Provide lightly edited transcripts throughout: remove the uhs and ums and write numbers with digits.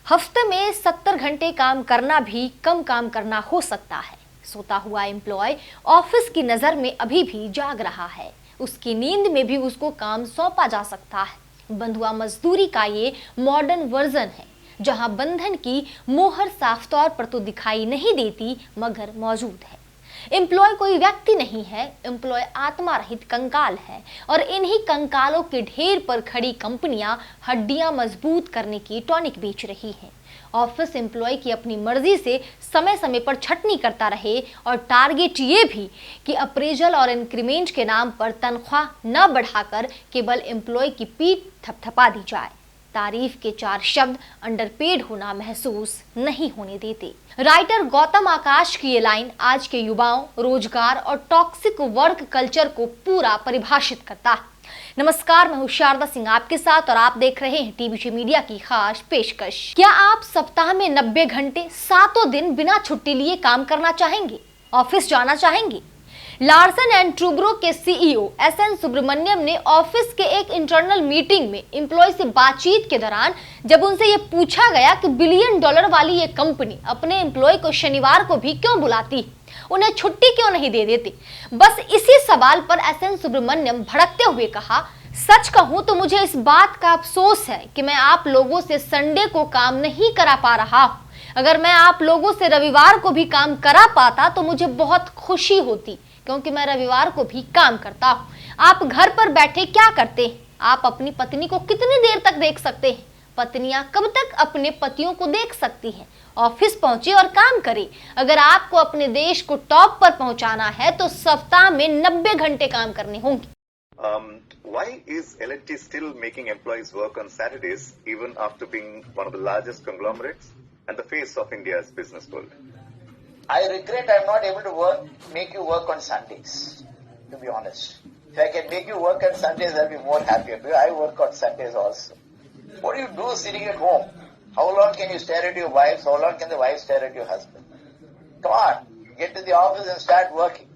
हफ्ते में 70 घंटे काम करना भी कम काम करना हो सकता है। सोता हुआ एम्प्लॉय ऑफिस की नजर में अभी भी जाग रहा है। उसकी नींद में भी उसको काम सौंपा जा सकता है। बंधुआ मजदूरी का ये मॉडर्न वर्जन है, जहां बंधन की मोहर साफ तौर पर तो दिखाई नहीं देती मगर मौजूद है। एम्प्लॉय कोई व्यक्ति नहीं है, एम्प्लॉय आत्मा रहित कंकाल है और इन्हीं कंकालों के ढेर पर खड़ी कंपनियां हड्डियां मजबूत करने की टॉनिक बेच रही हैं। ऑफिस एम्प्लॉय की अपनी मर्जी से समय समय पर छटनी करता रहे और टारगेट ये भी कि अप्रेजल और इंक्रीमेंट के नाम पर तनख्वाह न बढ़ाकर केवल एम्प्लॉय की पीठ थपथपा दी जाए। तारीफ के 4 शब्द अंडरपेड होना महसूस नहीं होने देते। राइटर गौतम आकाश की ये लाइन आज के युवाओं, रोजगार और टॉक्सिक वर्क कल्चर को पूरा परिभाषित करता है। नमस्कार, मैं हूं शारदा सिंह आपके साथ और आप देख रहे हैं टीबीसी मीडिया की खास पेशकश। क्या आप सप्ताह में 90 घंटे 7 दिन बिना छुट्टी लिए काम करना चाहेंगे? ऑफिस जाना चाहेंगे? लार्सन एंड ट्रूब्रो के सीईओ एसएन सुब्रमण्यम ने ऑफिस के एक इंटरनल मीटिंग में एम्प्लॉय से बातचीत के दौरान जब उनसे ये पूछा गया कि $1 बिलियन वाली ये कंपनी अपने एम्प्लॉय को शनिवार को भी क्यों बुलाती है, उन्हें छुट्टी क्यों नहीं दे देती, बस इसी सवाल पर एसएन सुब्रमण्यम भड़कते हुए कहा, सच कहूं तो मुझे इस बात का अफसोस है कि मैं आप लोगों से संडे को काम नहीं करा पा रहा हूं। अगर मैं आप लोगों से रविवार को भी काम करा पाता तो मुझे बहुत खुशी होती, क्योंकि मैं रविवार को भी काम करता हूँ। आप घर पर बैठे क्या करते हैं? आप अपनी पत्नी को कितनी देर तक देख सकते हैं? पत्नियां कब तक अपने पतियों को देख सकती हैं? ऑफिस पहुंचे और काम करें। अगर आपको अपने देश को टॉप पर पहुंचाना है तो सप्ताह में 90 घंटे काम करने होंगे। Why is L&T still making employees work on Saturdays even after being one of the largest conglomerates and the face of India's business world? I regret I'm not able to make you work on Sundays, to be honest. If I can make you work on Sundays, I'll be more happier, because I work on Sundays also. What do you do sitting at home? How long can you stare at your wives? How long can the wife stare at your husband? Come on, get to the office and start working.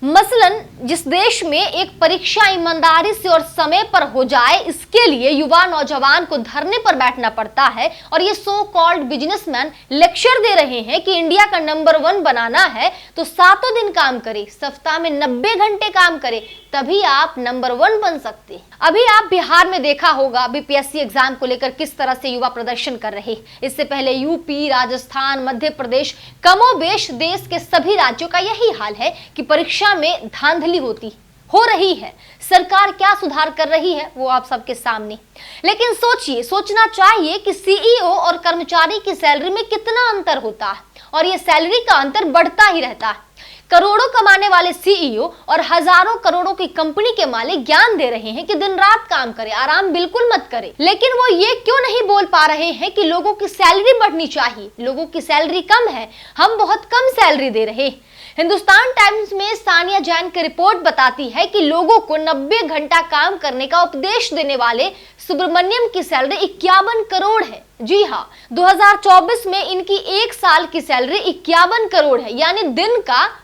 मसलन जिस देश में एक परीक्षा ईमानदारी से और समय पर हो जाए, इसके लिए युवा नौजवान को धरने पर बैठना पड़ता है और ये सो कॉल्ड बिजनेसमैन लेक्चर दे रहे हैं कि इंडिया का नंबर 1 बनाना है तो 7 दिन काम करे, सप्ताह में 90 घंटे काम करे, तभी आप नंबर 1 बन सकते हैं। अभी आप बिहार में देखा होगा बीपीएससी एग्जाम को लेकर किस तरह से युवा प्रदर्शन कर रहे। इससे पहले यूपी, राजस्थान, मध्य प्रदेश, कमोबेश देश के सभी राज्यों का यही हाल है कि परीक्षा में धांधली हो रही है। सरकार क्या सुधार कर रही है वो आप सबके सामने। लेकिन सोचना चाहिए कि सीईओ और कर्मचारी की सैलरी में कितना अंतर होता है और ये सैलरी का अंतर बढ़ता ही रहता है। करोड़ों कमाने वाले सीईओ और हजारों करोड़ों की कंपनी के मालिक ज्ञान दे रहे हैं कि दिन रात काम करे, आराम बिल्कुल मत करे, लेकिन वो ये क्यों नहीं बोल पा रहे हैं कि लोगों की सैलरी बढ़नी चाहिए, लोगों की सैलरी कम है, हम बहुत कम सैलरी दे रहे हैं। हिंदुस्तान टाइम्स में सानिया जैन की रिपोर्ट बताती है कि लोगों को 90 घंटा काम करने का उपदेश देने वाले सुब्रमण्यम की सैलरी 51 करोड़ है। जी हाँ, 2024 में इनकी 1 साल की सैलरी 51 करोड़ है, यानी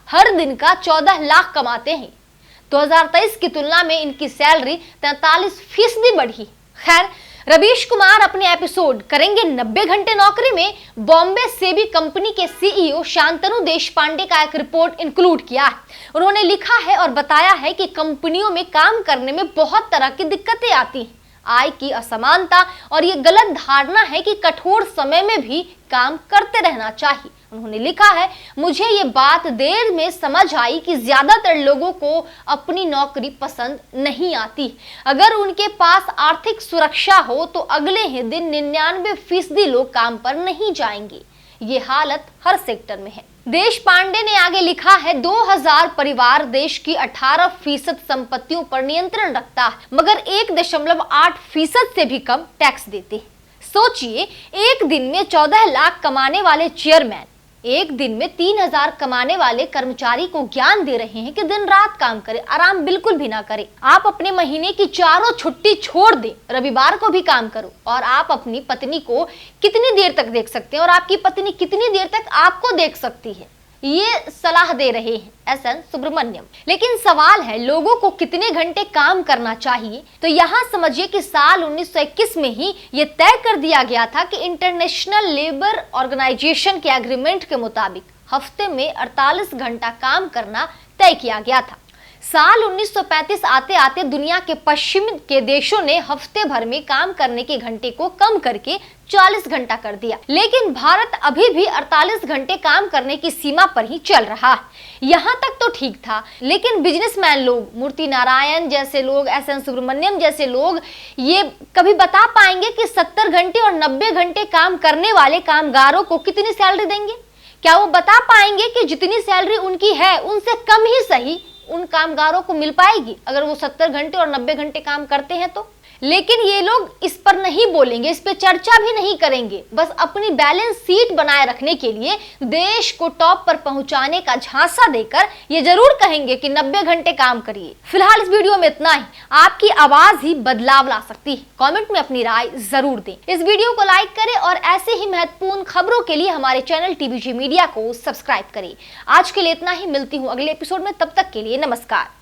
हर दिन का 14 लाख कमाते हैं। 2023 की तुलना में इनकी सैलरी 43% बढ़ी। खैर, रवीश कुमार अपने एपिसोड करेंगे 90 घंटे नौकरी में बॉम्बे सेबी कंपनी के सीईओ शांतनु देशपांडे का एक रिपोर्ट इंक्लूड किया है। उन्होंने लिखा है और बताया है कि कंपनियों में काम करने में बहुत तरह की दिक्कतें आती हैं। आय की असमानता और ये गलत धारणा है कि कठोर समय में भी काम करते रहना चाहिए। उन्होंने लिखा है, मुझे ये बात देर में समझ आई कि ज्यादातर लोगों को अपनी नौकरी पसंद नहीं आती। अगर उनके पास आर्थिक सुरक्षा हो तो अगले ही दिन 99% लोग काम पर नहीं जाएंगे। ये हालत हर सेक्टर में है। देश पांडे ने आगे लिखा है, 2000 परिवार देश की 18% संपत्तियों पर नियंत्रण रखता है, मगर 1.8% से भी कम टैक्स देते हैं। सोचिए, एक दिन में 14 लाख कमाने वाले चेयरमैन एक दिन में 3000 कमाने वाले कर्मचारी को ज्ञान दे रहे हैं कि दिन रात काम करे, आराम बिल्कुल भी ना करे। आप अपने महीने की 4 छुट्टी छोड़ दें, रविवार को भी काम करो, और आप अपनी पत्नी को कितनी देर तक देख सकते हैं और आपकी पत्नी कितनी देर तक आपको देख सकती है? ये सलाह दे रहे हैं SN सुब्रमण्यम। लेकिन सवाल है लोगों को कितने घंटे काम करना चाहिए। तो यहाँ समझिए कि साल 1921 में ही ये तय कर दिया गया था कि इंटरनेशनल लेबर ऑर्गेनाइजेशन के एग्रीमेंट के मुताबिक हफ्ते में 48 घंटा काम करना तय किया गया था। साल 1935 आते आते दुनिया के पश्चिम के देशों ने हफ्ते भर में काम करने के घंटे को कम करके 40 घंटा कर दिया, लेकिन भारत अभी भी 48 घंटे काम करने की सीमा पर ही चल रहा है। यहाँ तक तो ठीक था, लेकिन बिजनेसमैन लोग, मूर्ति नारायण जैसे लोग, SN सुब्रमण्यम जैसे लोग ये कभी बता पाएंगे कि 70 घंटे और 90 घंटे काम करने वाले कामगारों को कितनी सैलरी देंगे? क्या वो बता पाएंगे कि जितनी सैलरी उनकी है उनसे कम ही सही उन कामगारों को मिल पाएगी अगर वो 70 घंटे और 90 घंटे काम करते हैं तो? लेकिन ये लोग इस पर नहीं बोलेंगे, इस पे चर्चा भी नहीं करेंगे। बस अपनी बैलेंस सीट बनाए रखने के लिए देश को टॉप पर पहुंचाने का झांसा देकर ये जरूर कहेंगे कि 90 घंटे काम करिए। फिलहाल इस वीडियो में इतना ही। आपकी आवाज ही बदलाव ला सकती है। कमेंट में अपनी राय जरूर दें। इस वीडियो को लाइक करें और ऐसे ही महत्वपूर्ण खबरों के लिए हमारे चैनल TVG मीडिया को सब्सक्राइब करें। आज के लिए इतना ही। मिलती हूँ अगले एपिसोड में, तब तक के लिए नमस्कार।